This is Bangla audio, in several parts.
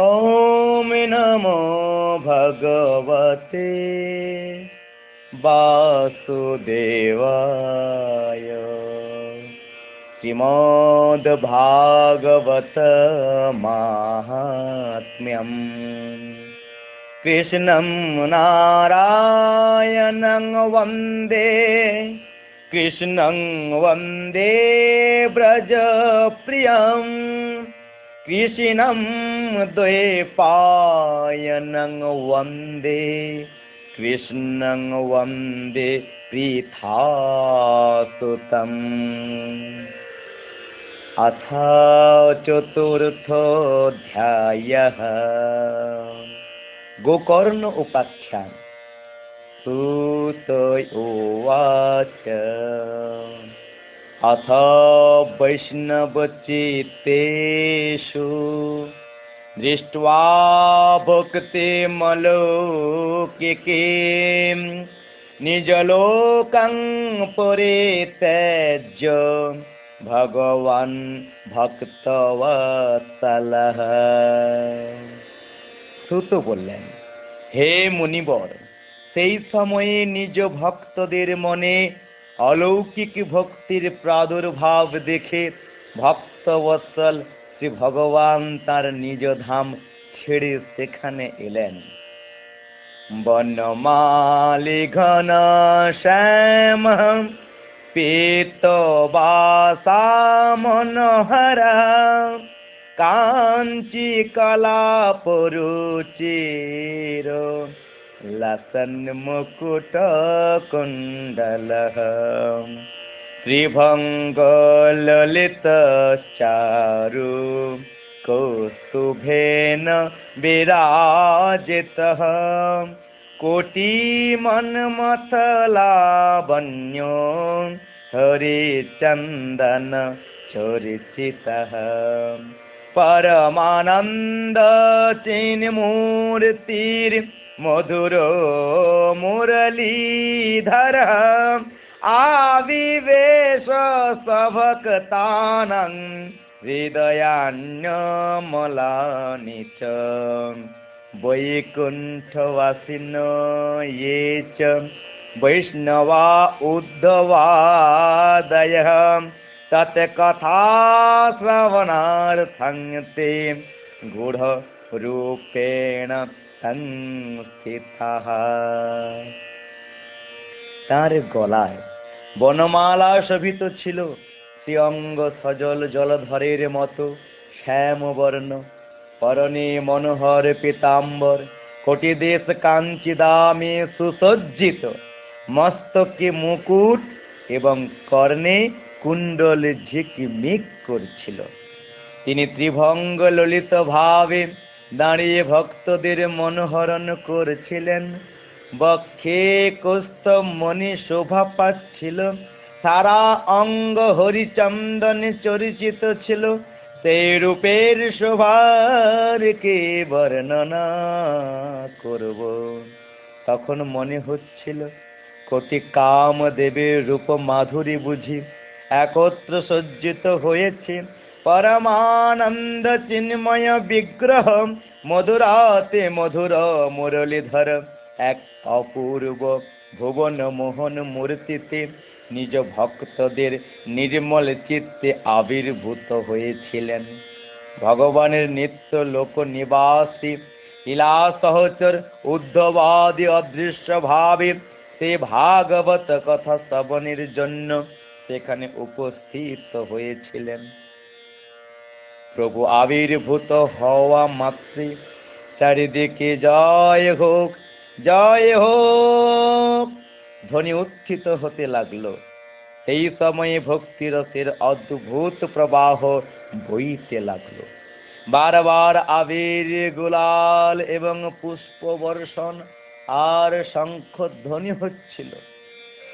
ॐ नमो भगवते वासुदेवाय। श्रीमद्भागवत माहात्म्यम्। कृष्णं नारायणं वन्दे, कृष्णं वन्दे व्रजप्रियम्, कृष्णं द्वैपायनं वन्दे, कृष्णं वन्दे पृथासुतम्। अथ चतुर्थोऽध्यायः। गोकर्ण उपाख्यान। सूत उवाच। अथ वैष्णवचित्तेषु दृष्ट्वा भक्तिमलौकिकीं निजलोकं परित्यज्य भगवान् ভক্তবৎসলः। সুত বললেন, হে মুনিবর, সেই সময়ে নিজ ভক্তদের মনে অলৌকিক ভক্তির প্রাদুর্ভাব দেখে ভক্তবৎসল শ্রী ভগবান তার নিজ ধাম ছেড়ে সেখানে এলেন। বনমালী ঘন শ্যাম পীতবাসা মনোহরা কাঞ্চি কলাপরুচির লসন মুকুট কুণ্ডলঃ ত্রিভঙ্গ ললিত চারু কৌస్తుভেন বিরাজিতঃ কোটি মন্মথলাবণ্য হরিচন্দন চরিচিতঃ পরমানন্দ চিন্মূর্তির মধুর মুরলীধর আবিবেশ সভক্তানাং হৃদয়ান্যমলানি চ বৈকুণ্ঠবাসিন ये च वैष्णवा उद्धवादयः तत्कथा श्रवणार्थं ते गूढरूपेण संस्थितः। তার গলায় বনমালা শোভিত ছিল, সে অঙ্গ সজল জলধরের মতো শ্যামবর্ণ, পরনে মনোহর পীতাম্বর, কোটি দেশ কাঞ্চি দামে সুসজ্জিত, মস্তকে মুকুট এবং কর্ণে কুণ্ডল ঝিকমিক করছিল। তিনি ত্রিভঙ্গ ললিত ভাবে দাঁড়িয়ে ভক্তদের মনোহরণ করছিলেন। বক্ষে কৌস্তমণি শোভা পাচ্ছিল, সারা অঙ্গ হরিচন্দনে চরিচিত ছিল। সেই রূপের শোভার কে বর্ণনা করব। তখন মনে হচ্ছিল কোটি কামদেবের রূপ মাধুরী বুঝি একত্র সজ্জিত হয়েছে। পরমানন্দ চিন্ময় বিগ্রহ মধুরাতে মধুর মুরলীধর এক অপূর্ব ভুবন মোহন মূর্তিতে নিজ ভক্তদের নির্মল চিত্তে আবির্ভূত হয়েছিলেন। ভগবানের নিত্য লোক নিবাসী লীলা সহচর উদ্ধবাদী অদৃশ্য ভাবে সে ভাগবত কথা শ্রবণের জন্য সেখানে উপস্থিত হয়েছিলেন। প্রভু আবির্ভূত হওয়া মাত্রই চারিদিকে জয় হোক জয় হোক ধ্বনি উত্থিত হতে লাগলো। সেই সময়ে ভক্তিরসের অদ্ভুত প্রবাহ বইতে লাগলো। বারবার আবির, গুলাল এবং পুষ্প বর্ষণ আর শঙ্খ ধ্বনি হচ্ছিল।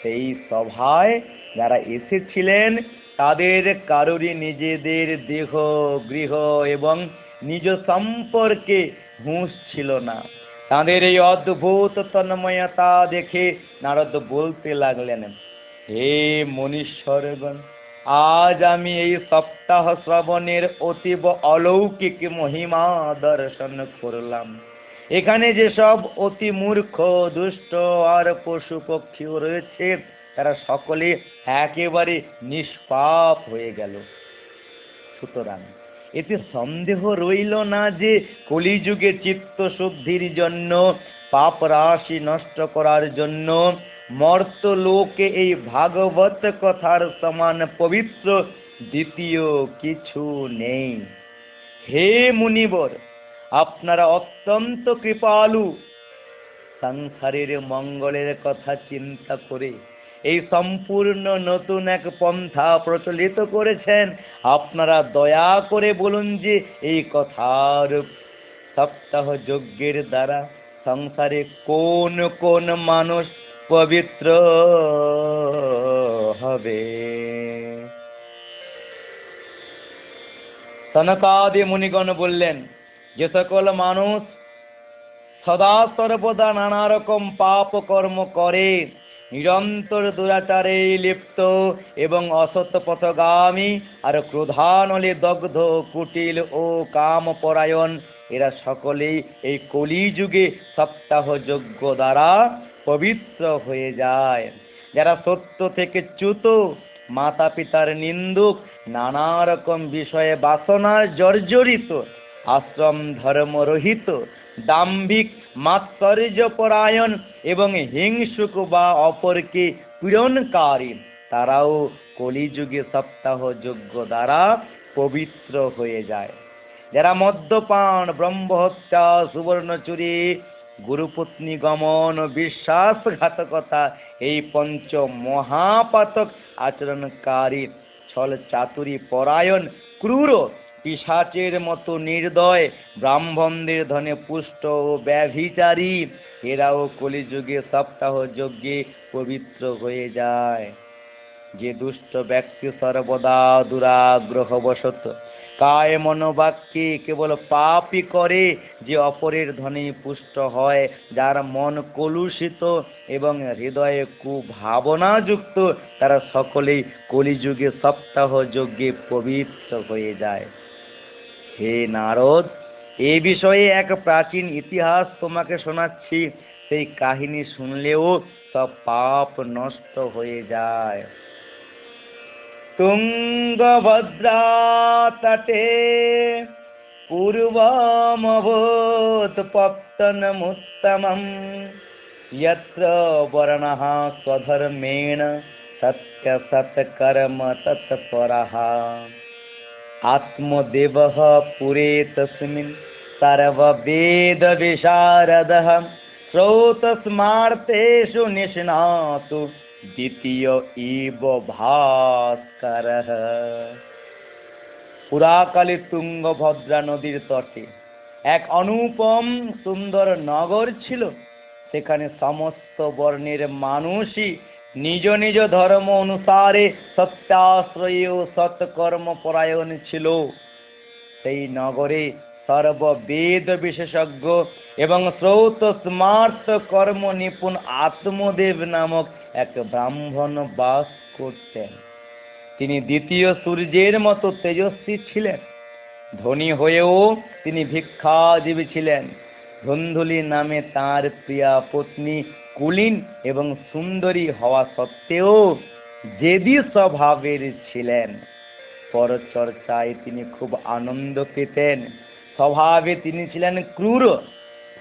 সেই সভায় যারা এসেছিলেন তাদের কারোরই নিজেদের দেহ, গৃহ এবং নিজ সম্পর্কে হুঁশ ছিল না। তাদের এই অদ্ভুত তন্ময়তা দেখে নারদ বলতে লাগলেন, হে মনীশ্বরগণ, আজ আমি এই সপ্তাহ শ্রবণের অতীব অলৌকিক মহিমা দর্শন করলাম। এখানে যেসব অতি মূর্খ, দুষ্ট আর পশু পক্ষীও রয়েছে, তারা সকলে একেবারে নিষ্পাপ হয়ে গেল। সুতরাং এতে সন্দেহ রইল না যে কলিযুগে চিত্ত শুদ্ধির জন্য, পাপ রাশি নষ্ট করার জন্য মর্ত লোকে এই ভাগবত কথার সমান পবিত্র দ্বিতীয় কিছু নেই। হে মুনিবর, আপনারা অত্যন্ত কৃপালু। সংসারের মঙ্গলের কথা চিন্তা করে এই সম্পূর্ণ নতুন এক পন্থা প্রচলিত করেছেন। আপনারা দয়া করে বলুন যে এই কথার সপ্তাহ যজ্ঞের দ্বারা সংসারে কোন কোন মানুষ পবিত্র হবে? সনকাদি মুনিগণ বললেন, যে সকল মানুষ সদা সর্বদা নানা রকম পাপ কর্ম করে, নিরন্তর দুরাচারে লিপ্ত এবং অসৎ পথগামী আর ক্রোধানলে দগ্ধ, কুটিল ও কাম পরায়ণ, এরা সকলেই এই কলিযুগে সপ্তাহ যজ্ঞ দ্বারা পবিত্র হয়ে যায়। যারা সত্য থেকে চ্যুত, মাতা পিতার নিন্দুক, নানা রকম বিষয়ে বাসনার জর্জরিত, আশ্রম ধর্ম রহিত, দাম্ভিক, মাৎসর্য পরায়ণ এবং হিংসুক বা অপরকে পীড়নকারী, তারাও কলিযুগে সপ্তাহ যজ্ঞ দ্বারা পবিত্র হয়ে যায়। যারা মদ্যপান, ব্রহ্মহত্যা, সুবর্ণচুরি, গুরুপত্নী গমন, বিশ্বাসঘাতকতা, এই পঞ্চ মহাপাতক আচরণকারী, ছল চাতুরী পরায়ণ, ক্রূর, পিশাচের মতো নির্দয়, ব্রাহ্মণদের ধনে পুষ্ট ও ব্যভিচারী, এরাও কলিযুগে সপ্তাহ যজ্ঞে পবিত্র হয়ে যায়। যে দুষ্ট ব্যক্তি সর্বদা দুরাগ্রহবশত কায় মনোবাক্যে কেবল পাপই করে, যে অপরের ধনে পুষ্ট হয়, যার মন কলুষিত এবং হৃদয়ে কুভাবনাযুক্ত, তারা সকলেই কলিযুগে সপ্তাহ যজ্ঞে পবিত্র হয়ে যায়। হে নারদ, এ বিষয়ে এক প্রাচীন ইতিহাস তোমাকে শোনাচ্ছি। সেই কাহিনী শুনলেও সব পাপ নষ্ট হয়ে যায়। তুঙ্গভদ্রা তটে পূর্বমভূৎপত্তনমুত্তমম, यत्र वर्णः स्वधर्मेण सत्यसत्कर्म तत्परः, आत्मदेवः पुरे तस्मिन् सर्ववेदविशारदः, श्रोतस्मार्तेषु निष्णातु দ্বিতীয় ইব ভাস্করঃ। পুরাকালে তুঙ্গভদ্রা নদীর তটে এক অনুপম সুন্দর নগর ছিল। সেখানে সমস্ত বর্ণের মানুষই নিজ নিজ ধর্ম অনুসারে সত্যাশ্রয়ী ও সৎকর্ম পরায়ণ ছিল। সেই নগরে সর্ববেদ বিশেষজ্ঞ এবং শ্রৌত স্মার্ত কর্ম নিপুণ আত্মদেব নামক এক ব্রাহ্মণ বাস করতেন। তিনি দ্বিতীয় সূর্যের মতো তেজস্বী ছিলেন। ধনী হয়েও তিনি ভিক্ষাজীবী ছিলেন। ধুন্ধুলি নামে তাঁর প্রিয়া পত্নী কুলীন এবং সুন্দরী হওয়া সত্ত্বেও জেদি স্বভাবের ছিলেন। পরচর্চায় তিনি খুব আনন্দ পেতেন। স্বভাবে তিনি ছিলেন ক্রূর।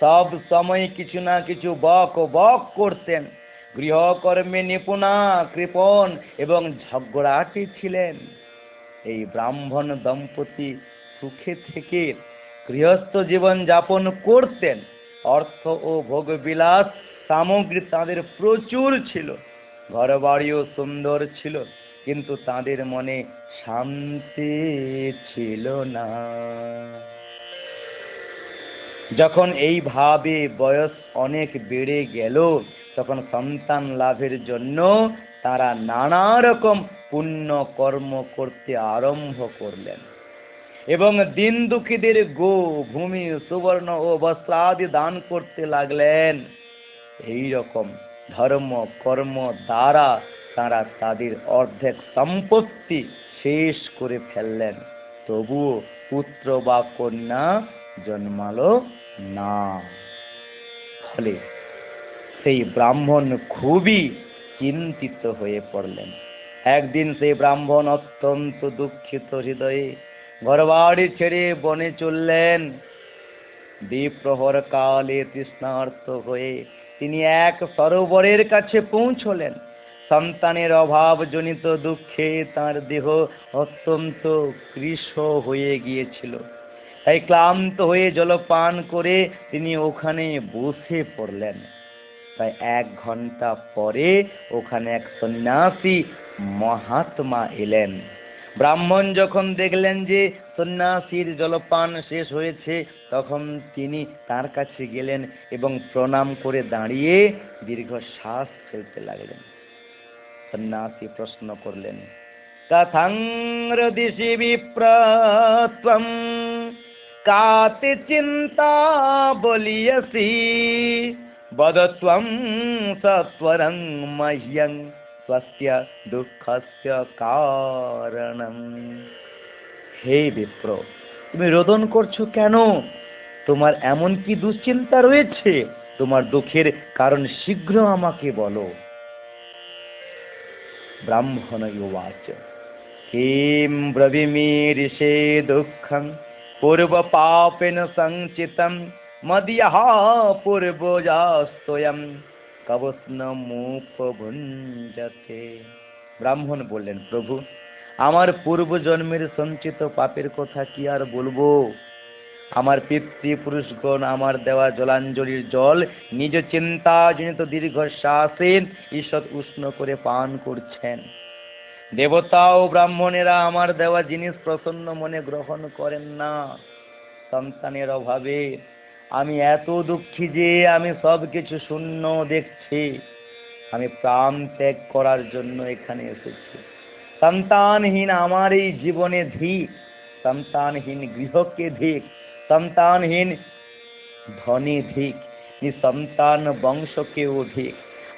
সব সময় কিছু না কিছু বক বক করতেন। গৃহকর্মে নিপুণা, কৃপণ এবং ঝগড়াটে ছিলেন। এই ব্রাহ্মণ দম্পতি সুখে থেকে গৃহস্থ জীবন যাপন করতেন। অর্থ ও ভোগবিলাস সামগ্রী তাদের প্রচুর ছিল। ঘরবাড়িও সুন্দর ছিল, কিন্তু তাদের মনে শান্তি ছিল না। যখন এইভাবে বয়স অনেক বেড়ে গেল, তখন সন্তান লাভের জন্য তারা নানা রকম পুণ্য কর্ম করতে আরম্ভ করলেন এবং দিন দুঃখীদের গো, ভূমি, সুবর্ণ ও বস্ত্রাদি দান করতে লাগলেন। এই রকম ধর্ম কর্ম দ্বারা তারা তাদের অর্ধেক সম্পত্তি শেষ করে ফেললেন, তবুও পুত্র বা কন্যা জন্মালো না। ফলে সেই ব্রাহ্মণ খুবই চিন্তিত হয়ে পড়লেন। একদিন সেই ব্রাহ্মণ অত্যন্ত দুঃখিত হৃদয়ে ঘরবাড়ি ছেড়ে বনে চললেন। দ্বিপ্রহর কালে তৃষ্ণার্ত হয়ে তিনি এক সরোবরের কাছে পৌঁছলেন। সন্তানের অভাবজনিত দুঃখে তার দেহ অত্যন্ত কৃশ হয়ে গিয়েছিল। তাই ক্লান্ত হয়ে জলপান করে তিনি ওখানে বসে পড়লেন। প্রায় 1 ঘন্টা পরে ওখানে এক সন্ন্যাসী মহাত্মা এলেন। ব্রাহ্মণ যখন দেখলেন যে সন্ন্যাসীর জলপান শেষ হয়েছে, তখন তিনি তার কাছে গেলেন এবং প্রণাম করে দাঁড়িয়ে দীর্ঘ শ্বাস ফেলতে লাগলেন। সন্ন্যাসী প্রশ্ন করলেন, কথং হৃদিষি বিপ্রত্বম কাতে চিন্তা বলিয়সি বদত্বম সত্বরং মহ্যং স্বস্য দুঃখস্য কারণম। হে বিপ্র, তুমি রোদন করছো কেন? তোমার এমন কি দুশ্চিন্তা রয়েছে? তোমার দুঃখের কারণ শীঘ্র আমাকে বলো। ব্রাহ্মণ উবাচ, কিং ব্রবীমি ঋষে দুঃখং পূর্ব পাপেন সঞ্চিতম মদীয়ঃ পূর্বজাস্তয়ং কবস্নমুপভুঞ্জতে। ব্রাহ্মণ বললেন, প্রভু, আমার পূর্বজন্মের সঞ্চিত পাপের কথা কি আর বলবো? আমার পিতৃপুরুষগণ আমার দেওয়া জলাঞ্জলির জল নিজ চিন্তাজনিত দীর্ঘশ্বাসে ঈষৎ উষ্ণ করে পান করছেন। দেবতা ও ব্রাহ্মণেরা আমার দেওয়া জিনিস প্রসন্ন মনে গ্রহণ করেন না। সন্তানের অভাবে আমি এত দুঃখী যে আমি সব কিছু শূন্য দেখছি। আমি প্রাণ ত্যাগ করার জন্য এখানে এসেছি। সন্তানহীন আমার এই জীবনে ধিক, সন্তানহীন গৃহকে ধিক, সন্তানহীন ধনে ধিক, নিঃসন্তান বংশকেও ধিক।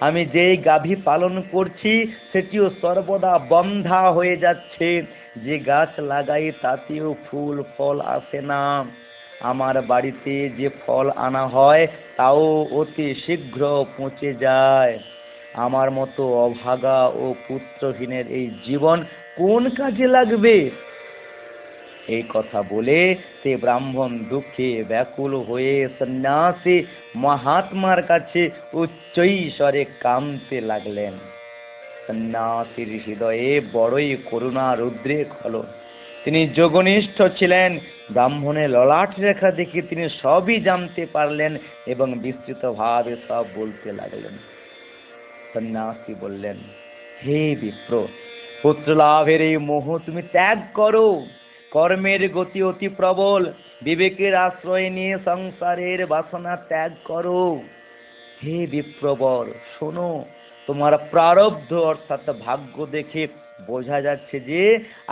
আমি যেই গাভী পালন করছি সেটিও সর্বদা বন্ধা হয়ে যাচ্ছে। যে গাছ লাগাই তাতেও ফুল ফল আসে না। আমার বাড়িতে যে ফল আনা হয় তাও অতি শীঘ্র পচে যায়। আমার মতো অভাগা ও পুত্রহীনের এই জীবন কোন কাজে লাগবে? এই কথা বলে সে ব্রাহ্মণ দুঃখে ব্যাকুল হয়ে সন্ন্যাসী মহাত্মার কাছে উচ্চৈঃস্বরে কাঁদতে লাগলেন। সন্ন্যাসীর হৃদয়ে বড়ই করুণার উদ্রেক হলো। তিনি যোগনিষ্ঠ ছিলেন। ব্রাহ্মণের ললাট রেখা দেখে তিনি সবই জানতে পারলেন এবং বিস্তৃত ভাবে সব বলতে লাগলেন। সন্ন্যাসী বললেন, হে বিপ্র, পুত্র লাভের এই মোহ তুমি ত্যাগ করো। কর্মের গতি অতি প্রবল, বিবেকের আশ্রয় নিয়ে সংসারের বাসনা ত্যাগ করো। হে বিপ্রবর, শোনো, তোমার প্রারব্ধ অর্থাৎ ভাগ্য দেখে বোঝা যাচ্ছে যে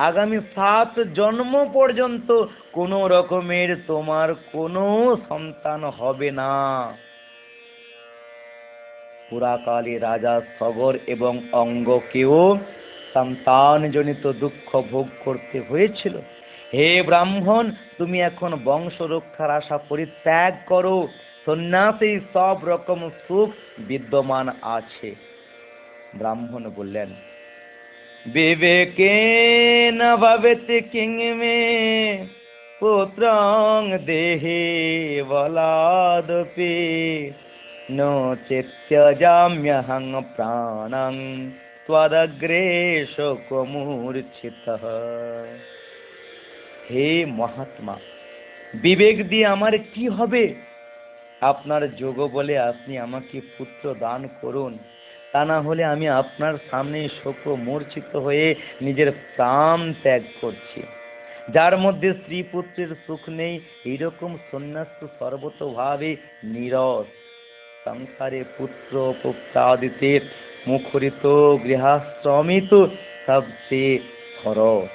আগামী 7 জন্ম পর্যন্ত কোনো রকমের তোমার কোনো সন্তান হবে না। পুরাকালে রাজা সগর এবং অঙ্গকেও সন্তানজনিত দুঃখ ভোগ করতে হয়েছিল। হে ব্রাহ্মণ, তুমি এখন বংশ রক্ষার আশা পরিত্যাগ করো। সন্ন্যাসে সব রকম সুখ বিদ্যমান আছে। ব্রাহ্মণ বললেন, বিবেকেন ভবেতি কিং মে পুত্রং দেহে বলাদপি নো চেত্যজাম্যহং প্রাণং ত্বদগ্রে শোকমূর্ছিতঃ। হে মহাত্মা, বিবেক দিয়ে আমার কি হবে? আপনার যোগ বলে আপনি আমাকে পুত্র দান করুন, তা না হলে আমি আপনার সামনে শোক মূর্ছিত হয়ে নিজের প্রাণ ত্যাগ করছি। যার মধ্যে স্ত্রী পুত্রের সুখ নেই, এইরকম সন্ন্যাস তো সর্বতোভাবে নীরস। সংসারে পুত্র পুত্রাদিতে মুখরিত গৃহাশ্রমিত সবচেয়ে সরস।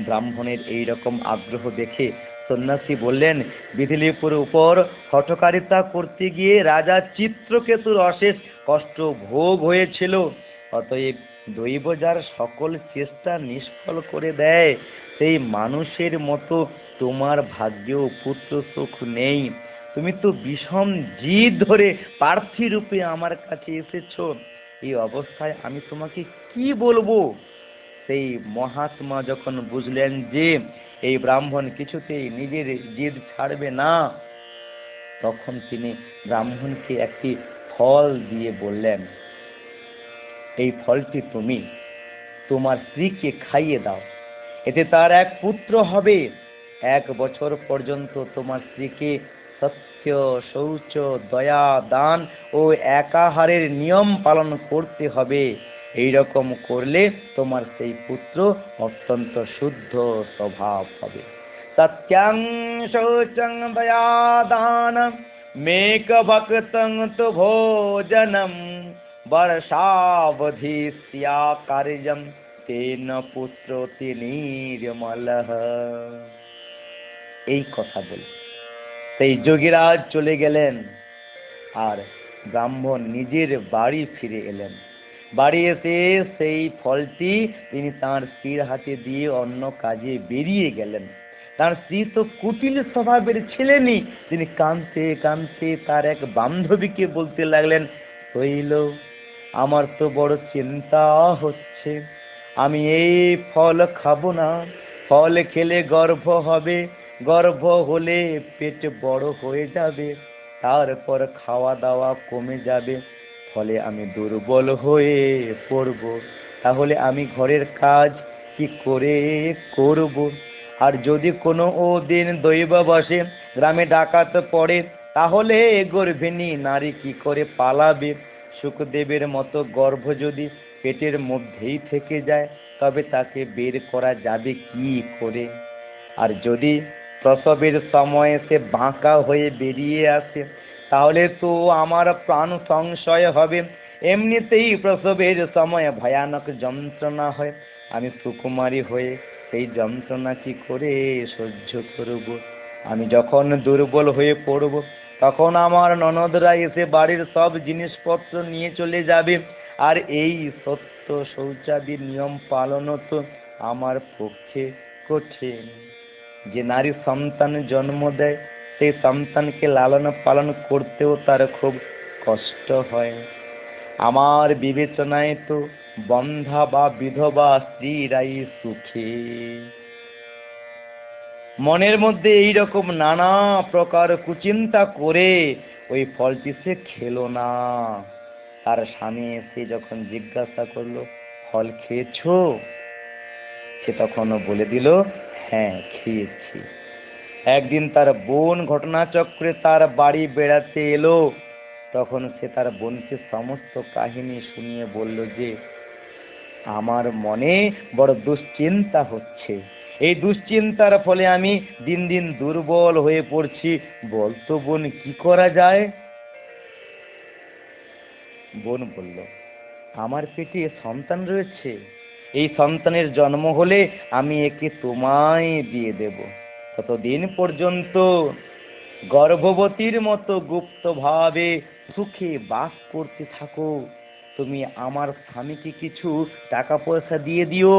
ব্রাহ্মণের এইরকম আগ্রহ দেখে সন্ন্যাসী বললেন, বিধিলিপুর উপর হঠকারিতা করতে গিয়ে রাজা চিত্রকেতুর অশেষ কষ্ট ভোগ হয়েছিল। অতএব দৈব যার সকল চেষ্টা নিষ্ফল করে দেয়, সেই মানুষের মতো তোমার ভাগ্যেও পুত্র সুখ নেই। তুমি তো বিষম জিদ ধরে প্রার্থী রূপে আমার কাছে এসেছো। এই অবস্থায় আমি তোমাকে কি বলবো? সেই মহাত্মা যখন বুঝলেন যে এই ব্রাহ্মণ কিছুতেই নিজের জিদ ছাড়বে না, তখন তিনি ব্রাহ্মণকে একটি ফল দিয়ে বললেন, এই ফলটি তুমি তোমার স্ত্রীকে খাইয়ে দাও, এতে তার এক পুত্র হবে। 1 বছর পর্যন্ত তোমার স্ত্রীকে সত্য, শৌচ, দয়া, দান ও একাহারের নিয়ম পালন করতে হবে। এই রকম করলে তোমার সেই পুত্র অত্যন্ত শুদ্ধ স্বভাব হবে। সত্যং শৌচং দয়া দানম মেক ভক্তং তু ভোজনম বর্ষাবধি স্যা কার্যম তেন পুত্রতি নির্মলঃ। এই কথা বলে সেই যোগীরাজ চলে গেলেন, আর ব্রাহ্মণ নিজের বাড়ি ফিরে এলেন। বাড়ি এসে সেই ফলটি তিনি তাঁর স্ত্রীর হাতে দিয়ে অন্য কাজে বেরিয়ে গেলেন। তার স্ত্রী তো কুটিল স্বভাবের ছিলেনই, তিনি কাঁদতে কাঁদতে তার এক বান্ধবীকে বলতে লাগলেন, হইল আমার তো বড় চিন্তা হচ্ছে, আমি এই ফল খাবো না। ফল খেলে গর্ভ হবে, গর্ভ হলে পেট বড় হয়ে যাবে, তারপর খাওয়া দাওয়া কমে যাবে, ফলে আমি দুর্বল হয়ে পড়ব। তাহলে আমি ঘরের কাজ কি করে করব? আর যদি কোনো দিন দৈববশে গ্রামে ডাকাত পড়ে, তাহলে গর্ভিণী নারী কি করে পালাবে? সুখদেবের মতো গর্ভ যদি পেটের মধ্যেই থেকে যায়, তবে তাকে বের করা যাবে কি করে? আর যদি প্রসবের সময় সে বাঁকা হয়ে বেরিয়ে আসে, তাহলে তো আমার প্রাণ সংশয় হবে। এমনিতেই প্রসবের সময় ভয়ানক যন্ত্রণা হয়, আমি সুকুমারী হয়ে সেই যন্ত্রণা কি করে সহ্য করব? আমি যখন দুর্বল হয়ে পড়ব, তখন আমার ননদরা এসে বাড়ির সব জিনিসপত্র নিয়ে চলে যাবে, আর এই সত্য শৌচাদির নিয়ম পালনও তো আমার পক্ষে কঠিন। যে নারী সন্তান জন্ম দেয়, সেই সন্তানকে লালন পালন করতেও তার খুব কষ্ট হয়। আমার বিবেচনায় তো বন্ধা বা বিধবা স্ত্রীরাই সুখী। মনের মধ্যে এইরকম নানা প্রকার কুচিন্তা করে ওই ফলটি সে খেলো না। তার স্বামী এসে যখন জিজ্ঞাসা করলো, ফল খেয়েছো? সে তখনও বলে দিল, হ্যাঁ খেয়েছি। একদিন তার বোন ঘটনাচক্রে তার বাড়ি বেড়াতে এলো, তখন সে তার বোনকে সমস্ত কাহিনী শুনিয়ে বলল যে, আমার মনে বড় দুশ্চিন্তা হচ্ছে, এই দুশ্চিন্তার ফলে আমি দিন দিন দুর্বল হয়ে পড়ছি, বলতো বোন কি করা যায়? বোন বলল, আমার পেটে সন্তান রয়েছে, এই সন্তানের জন্ম হলে আমি একে তোমায় দিয়ে দেব। ততদিন পর্যন্ত গর্ভবতীর মতো গুপ্তভাবে সুখে বাস করতে থাকো। তুমি আমার স্বামীকে কিছু টাকা পয়সা দিয়ে দিও,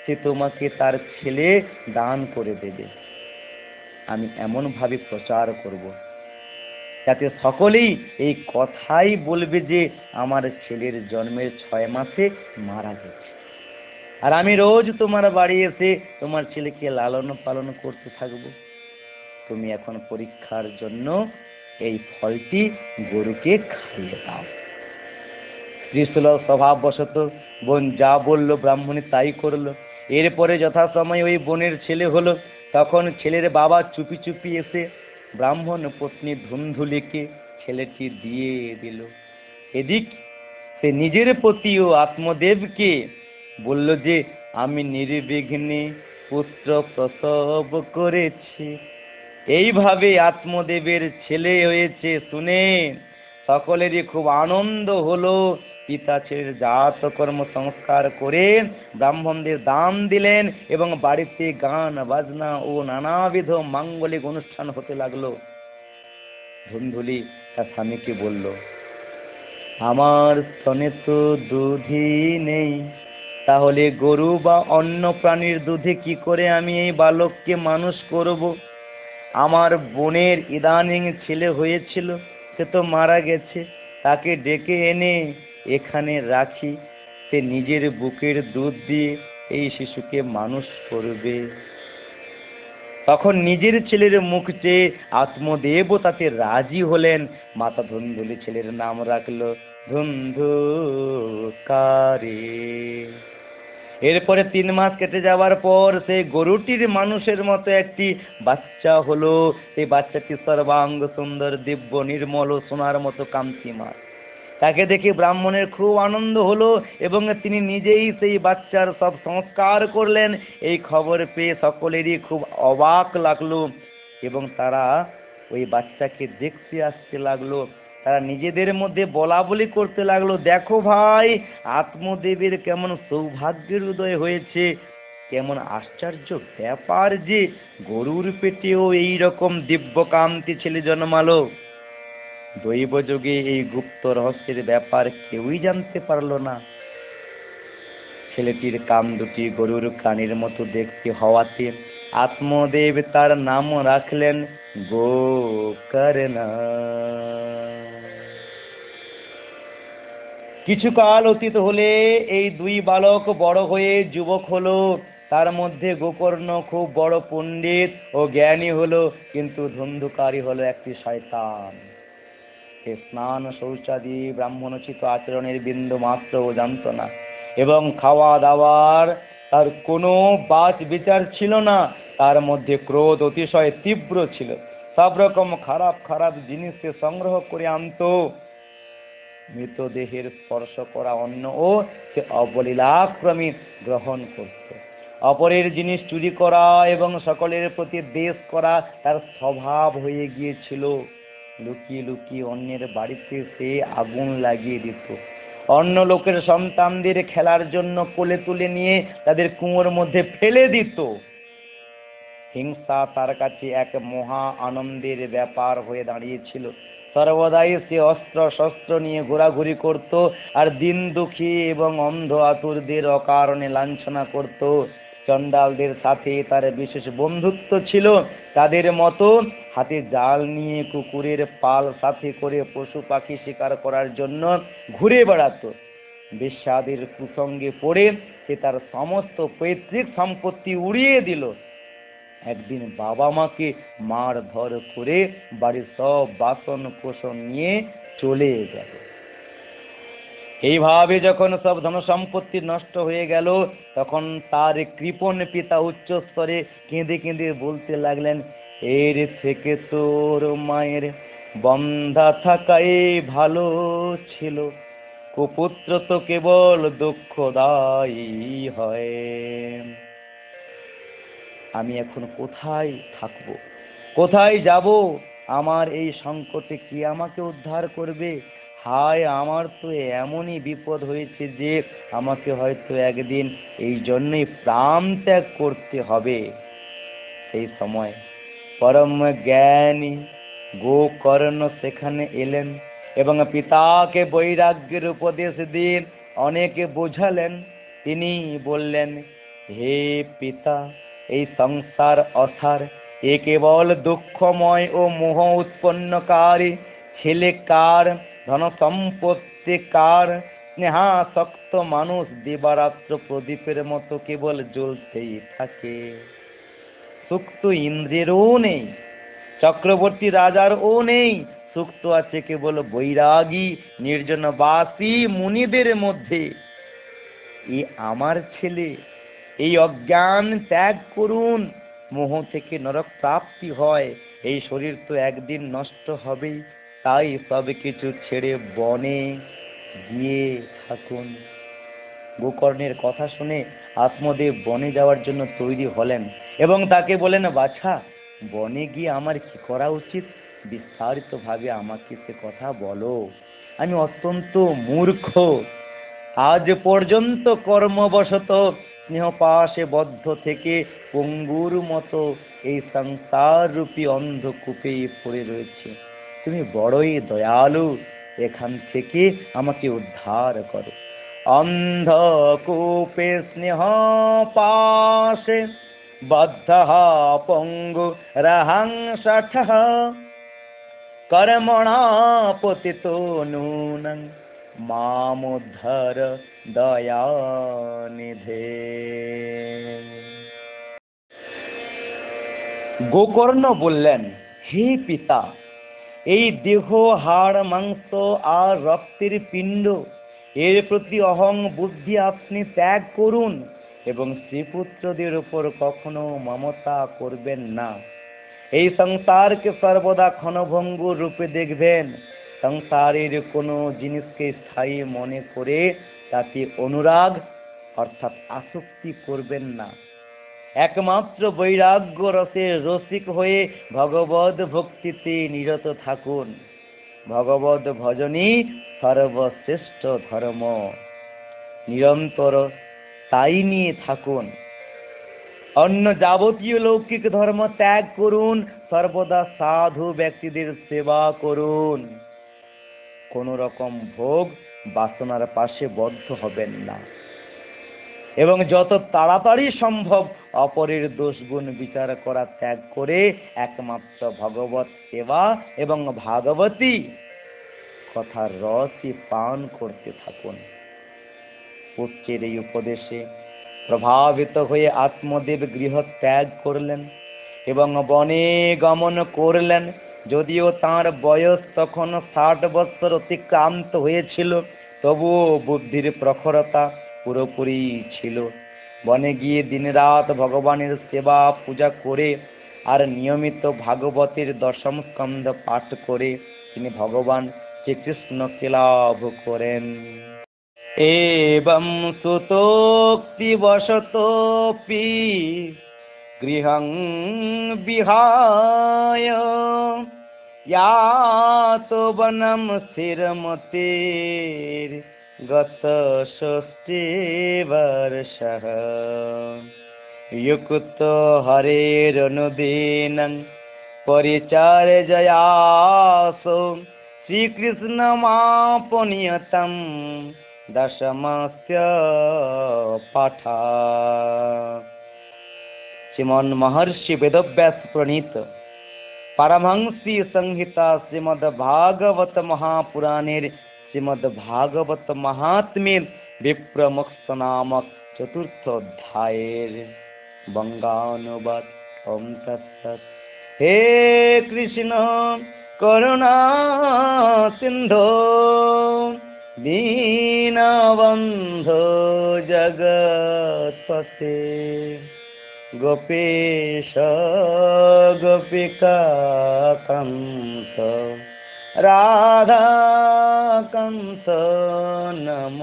সে তোমাকে তার ছেলে দান করে দেবে। আমি এমন ভাবে প্রচার করব যাতে সকলেই এই কথাই বলবে যে আমার ছেলের জন্মের 6 মাসে মারা গেছে। আর আমি রোজ তোমার বাড়ি এসে তোমার ছেলেকে লালন পালন করতে থাকবো। তুমি এখন পরীক্ষার জন্য এই ফলটি গরুকে খাইয়ে দাও। স্ত্রীসুলভ স্বভাববশত বোন যা বলল ব্রাহ্মণী তাই করলো। এরপরে যথাসময়ে ওই বোনের ছেলে হলো। তখন ছেলের বাবা চুপি চুপি এসে ব্রাহ্মণ পত্নী ধুন্ধুলিকে ছেলেটি দিয়ে দিল। এদিক সে নিজের পতি ও আত্মদেবকে বলল যে, আমি নির্বিঘ্নে পুত্র প্রসব করেছি। এইভাবে আত্মদেবের ছেলে হয়েছে শুনে সকলেরই খুব আনন্দ হলো। পিতা ছেলের জাত কর্ম সংস্কার করে ব্রাহ্মণদের দান দিলেন এবং বাড়িতে গান বাজনা ও নানাবিধ মাঙ্গলিক অনুষ্ঠান হতে লাগলো। ধুন্ধুলি তার স্বামীকে বলল, আমার স্তনে তো দুধই নেই, তাহলে গরু বা অন্য প্রাণীর দুধে কি করে আমি এই বালককে মানুষ করব? আমার বোনের ইদানিং ছেলে হয়েছিল, সে তো মারা গেছে, তাকে ডেকে এনে এখানে রাখি, সে নিজের বুকের দুধ দিয়ে এই শিশুকে মানুষ করবে। তখন নিজের ছেলের মুখ চেয়ে আত্মদেব তাতে রাজি হলেন। মাতা ধুন্ধুলি ছেলের নাম রাখলো ধুন্ধুকারে। এরপরে 3 মাস কেটে যাওয়ার পর সেই গরুটির মানুষের মতো একটি বাচ্চা হলো। এই বাচ্চাটি সর্বাঙ্গ সুন্দর, দিব্য, নির্মল ও সোনার মতো কান্তিমান। তাকে দেখে ব্রাহ্মণের খুব আনন্দ হলো এবং তিনি নিজেই সেই বাচ্চার সব সংস্কার করলেন। এই খবর পেয়ে সকলেরই খুব অবাক লাগলো এবং তারা ওই বাচ্চাকে দেখতে আসতে লাগলো। তারা নিজেদের মধ্যে বলা বলি করতে লাগলো, দেখো ভাই, আত্মদেবের কেমন সৌভাগ্যের উদয় হয়েছে, কেমন আশ্চর্য ব্যাপার যে গরুর পেটেও এই রকম দিব্যকান্তি ছেলে জন্মালো। দৈব যোগে এই গুপ্ত রহস্যের ব্যাপার কেউই জানতে পারলো না। ছেলেটির কান দুটি গরুর কানের মতো দেখতে হওয়াতে আত্মদেব তার নাম রাখলেন গোকর্ণ। কিছুকাল অতীত হলে এই 2 বালক বড় হয়ে যুবক হলো। তার মধ্যে গোকর্ণ খুব বড় পণ্ডিত ও জ্ঞানী হলো, কিন্তু ধুন্ধুকারী হলো একটি শয়তান। সে স্নান শৌচাদি ব্রাহ্মণোচিত আচরণের বিন্দু মাত্রও জানত না এবং খাওয়া দাওয়ার তার কোনো বাচ বিচার ছিল না। তার মধ্যে ক্রোধ অতিশয় তীব্র ছিল। সব রকম খারাপ খারাপ জিনিস সে সংগ্রহ করে আনতো। মৃতদেহের স্পর্শ করা অন্নও সে অবলীলাক্রমে গ্রহণ করত। অপরের জিনিস চুরি করা এবং সকলের প্রতি দ্বেষ করা তার স্বভাব হয়ে গিয়েছিল। লুকিয়ে লুকিয়ে অন্যের বাড়িতে সে আগুন লাগিয়ে দিত। অন্য লোকের সন্তানদের খেলার জন্য কোলে তুলে নিয়ে তাদের কুয়োর মধ্যে ফেলে দিত। হিংসা তার কাছে এক মহা আনন্দের ব্যাপার হয়ে দাঁড়িয়েছিল। সর্বদাই সে অস্ত্র শস্ত্র নিয়ে ঘোরাঘুরি করত আর দিন দুঃখী এবং অন্ধ আতুরদের অকারণে লাঞ্ছনা করত। চণ্ডালদের সাথে তার বিশেষ বন্ধুত্ব ছিল। তাদের মতো হাতে জাল নিয়ে কুকুরের পাল সাথে করে পশু পাখি শিকার করার জন্য ঘুরে বেড়াতো। বেশ্যাদের কুসঙ্গে পড়ে সে তার সমস্ত পৈতৃক সম্পত্তি উড়িয়ে দিল। একদিন বাবা মাকে মারধর করে বাড়ির সব বাসন কোসন নিয়ে চলে গেল। এইভাবে যখন সব ধন সম্পত্তি নষ্ট হয়ে গেল, তখন তার কৃপণ পিতা উচ্চস্বরে কেঁদে কেঁদে বলতে লাগলেন, এর থেকে তোর মায়ের বন্ধা থাকাই ভালো ছিল। কুপুত্র তো কেবল দুঃখদায়ী হয়। আমি এখন কোথায় থাকব, কোথায় যাব? আমার এই সংকটে কে আমাকে উদ্ধার করবে? হায়, আমার তো এমনই বিপদ হয়েছে যে আমাকে হয়তো একদিন এই জন্যই প্রাণ ত্যাগ করতে হবে। সেই সময় পরম জ্ঞানী গোকর্ণ সেখানে এলেন এবং পিতাকে বৈরাগ্যের উপদেশ দিয়ে অনেকে বোঝালেন। তিনি বললেন, হে পিতা, এই সংসার অসার, এ কেবল দুঃখময় ও মোহ উৎপন্নকারী। ছেলে কার, ধন সম্পত্তি কার, স্নেহাসক্ত মানুষ দিবারাত্র প্রদীপের মতো কেবল জ্বলতেই থাকে। সুখ তো ইন্দ্রেরও নেই, চক্রবর্তী রাজারও নেই। সুখ তো আছে কেবল বৈরাগী নির্জনবাসী মুনিদের মধ্যে। এই আমার ছেলে, এই অজ্ঞান ত্যাগ করুন, মোহ থেকে নরক প্রাপ্তি হয়। এই শরীর তো একদিন নষ্ট হবেই, তাই সব কিছু ছেড়ে বনে গিয়ে থাকুন। গোকর্ণের কথা শুনে আত্মদেব বনে যাওয়ার জন্য তৈরি হলেন এবং তাকে বলেন, বাছা, বনে গিয়ে আমার কি করা উচিত? বিস্তারিত ভাবে আমাকে সে কথা বলো। আমি অত্যন্ত মূর্খ, আজ পর্যন্ত কর্মবশত স্নেহপাশে বদ্ধ থেকে পঙ্গুর মতো এই সংসার রূপী অন্ধকূপে পড়ে রয়েছে। তুমি বড়ই দয়ালু, এখান থেকে আমাকে উদ্ধার করো। অন্ধকূপে স্নেহ পাশে বদ্ধঃ পঙ্গু রহং শঠঃ কর্মণা পতিতো নূনং মামোদ্ধর দয়ানিধে। গোকর্ণ বললেন, হে পিতা, এই দেহ, হাড়, মাংস আর রক্তের পিণ্ড, এর প্রতি অহং বুদ্ধি আপনি ত্যাগ করুন এবং শ্রীপুত্রদের উপর কখনো মমতা করবেন না। এই সংসারকে সর্বদা ক্ষণভঙ্গুর রূপে দেখবেন। সংসারের কোনো জিনিসকে স্থায়ী মনে করে তাতে অনুরাগ অর্থাৎ আসক্তি করবেন না। একমাত্র বৈরাগ্য রসের রসিক হয়ে ভগবদ ভক্তিতে নিরত থাকুন। ভগবদ ভজনই সর্বশ্রেষ্ঠ ধর্ম। নিরন্তর তাই নিয়ে থাকুন। অন্য যাবতীয় লৌকিক ধর্ম ত্যাগ করুন, সর্বদা সাধু ব্যক্তিদের সেবা করুন। কোন রকম ভোগ বাসনার পাশে বদ্ধ হবেন না এবং যত তাড়াতাড়ি সম্ভব অপরের দোষ গুণ বিচার করা ত্যাগ করে একমাত্র ভগবত সেবা এবং ভাগবতী কথার রসই পান করতে থাকুন। পুত্রের এই উপদেশে প্রভাবিত হয়ে আত্মদেব গৃহ ত্যাগ করলেন এবং বনে গমন করলেন। যদিও তাঁর বয়স তখন 60 বৎসর অতিক্রান্ত হয়েছিল, তবুও বুদ্ধির প্রখরতা পুরোপুরি ছিল। বনে গিয়ে দিনরাত ভগবানের সেবা পূজা করে আর নিয়মিত ভাগবতের 10ম স্কন্ধ পাঠ করে তিনি ভগবান শ্রীকৃষ্ণকে লাভ করেন। এবং সুতোক্তিবশতোপি গৃহং বিহায় यातो वनं स्थिरमतेर् गतषष्टिवर्षः युक्तो हरेरनुदिनं परिचर्ययासो श्रीकृष्णमापनियतं दशमस्य पाठा। श्रीमन् महर्षि वेदव्यास प्रणीत पारमहंसी संहिता श्रीमद् भागवत महापुराणेर श्रीमद् भागवत महात्म्येर विप्रमोक्ष नामक चतुर्थ अध्यायेर बंगानुवाद। ओम तत्सत्। हे कृष्ण करुणा सिंधो दीनबंधो जगत्पते गोपेश गोपिका कंस राधा कंस नमोस्तुते।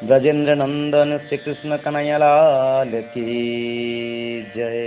ब्रजेंद्र नंदन श्री कृष्ण कन्हैया लाल की जय।